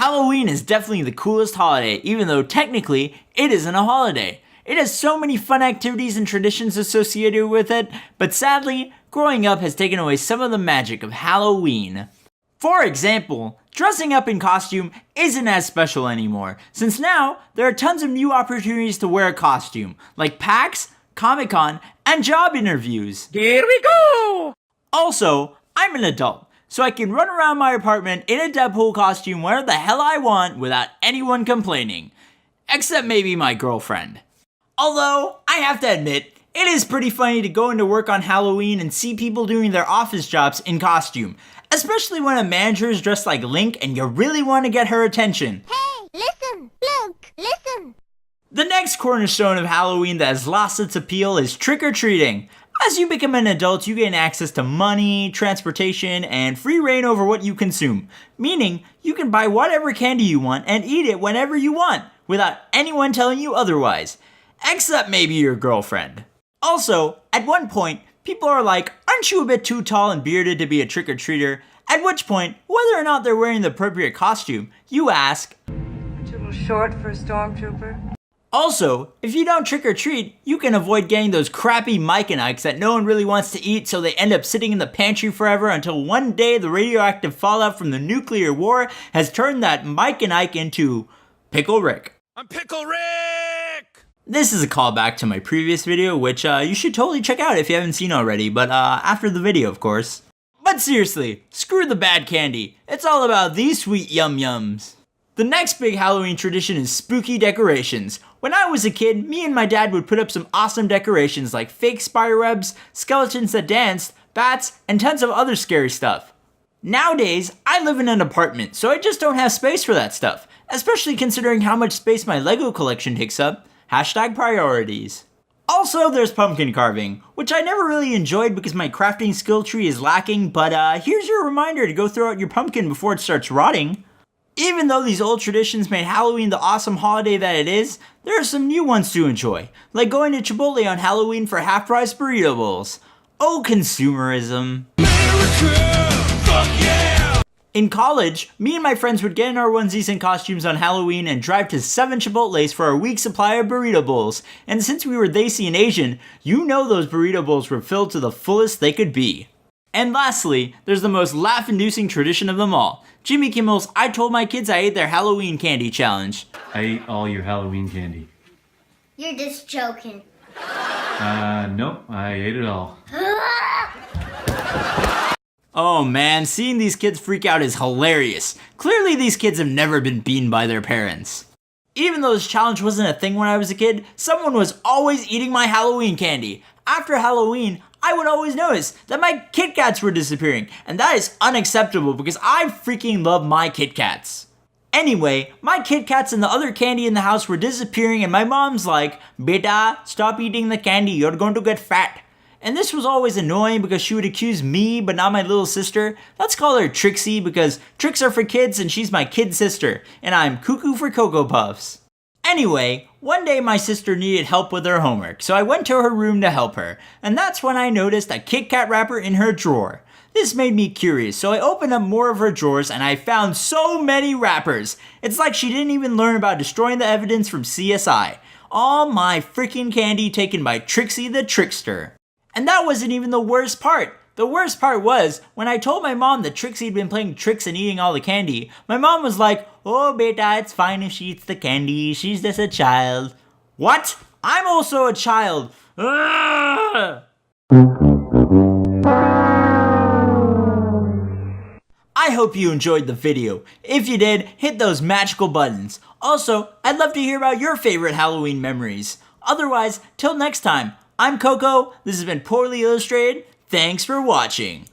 Halloween is definitely the coolest holiday, even though technically it isn't a holiday. It has so many fun activities and traditions associated with it, but sadly, growing up has taken away some of the magic of Halloween. For example, dressing up in costume isn't as special anymore, since now there are tons of new opportunities to wear a costume, like PAX, Comic-Con, and job interviews. Here we go! Also, I'm an adult, so I can run around my apartment in a Deadpool costume wherever the hell I want without anyone complaining. Except maybe my girlfriend. Although, I have to admit, it is pretty funny to go into work on Halloween and see people doing their office jobs in costume. Especially when a manager is dressed like Link and you really want to get her attention. Hey, listen, look, listen. The next cornerstone of Halloween that has lost its appeal is trick-or-treating. As you become an adult, you gain access to money, transportation, and free reign over what you consume. Meaning, you can buy whatever candy you want and eat it whenever you want, without anyone telling you otherwise. Except maybe your girlfriend. Also, at one point, people are like, aren't you a bit too tall and bearded to be a trick-or-treater? At which point, whether or not they're wearing the appropriate costume, you ask, Aren't you a little short for a stormtrooper? Also, if you don't trick-or-treat, you can avoid getting those crappy Mike and Ikes that no one really wants to eat, so they end up sitting in the pantry forever until one day the radioactive fallout from the nuclear war has turned that Mike and Ike into Pickle Rick. I'm Pickle Rick! This is a callback to my previous video, which you should totally check out if you haven't seen already, but after the video, of course. But seriously, screw the bad candy. It's all about these sweet yum-yums. The next big Halloween tradition is spooky decorations. When I was a kid, me and my dad would put up some awesome decorations like fake spiderwebs, skeletons that danced, bats, and tons of other scary stuff. Nowadays, I live in an apartment, so I just don't have space for that stuff, especially considering how much space my Lego collection takes up. #priorities. Also, there's pumpkin carving, which I never really enjoyed because my crafting skill tree is lacking, but here's your reminder to go throw out your pumpkin before it starts rotting. Even though these old traditions made Halloween the awesome holiday that it is, there are some new ones to enjoy, like going to Chipotle on Halloween for half-price burrito bowls. Oh, consumerism. America! Fuck yeah! In college, me and my friends would get in our onesies and costumes on Halloween and drive to 7 Chipotles for a week's supply of burrito bowls. And since we were Desi and Asian, you know those burrito bowls were filled to the fullest they could be. And lastly, there's the most laugh-inducing tradition of them all. Jimmy Kimmel's I Told My Kids I Ate Their Halloween Candy Challenge. I ate all your Halloween candy. You're just joking. Nope, I ate it all. Oh man, seeing these kids freak out is hilarious. Clearly these kids have never been beaten by their parents. Even though this challenge wasn't a thing when I was a kid, someone was always eating my Halloween candy. After Halloween, I would always notice that my Kit Kats were disappearing, and that is unacceptable because I freaking love my Kit Kats. Anyway, my Kit Kats and the other candy in the house were disappearing and my mom's like, Beta, stop eating the candy, you're going to get fat. And this was always annoying because she would accuse me but not my little sister. Let's call her Trixie because tricks are for kids and she's my kid sister, and I'm cuckoo for Cocoa Puffs. Anyway, one day my sister needed help with her homework, so I went to her room to help her, and that's when I noticed a Kit Kat wrapper in her drawer. This made me curious, so I opened up more of her drawers and I found so many wrappers. It's like she didn't even learn about destroying the evidence from CSI. All my freaking candy taken by Trixie the Trickster. And that wasn't even the worst part. The worst part was, when I told my mom that Trixie had been playing tricks and eating all the candy, my mom was like, oh beta, it's fine if she eats the candy, she's just a child. What? I'm also a child. Ugh! I hope you enjoyed the video. If you did, hit those magical buttons. Also, I'd love to hear about your favorite Halloween memories. Otherwise, till next time, I'm Coco, this has been Poorly Illustrated. Thanks for watching.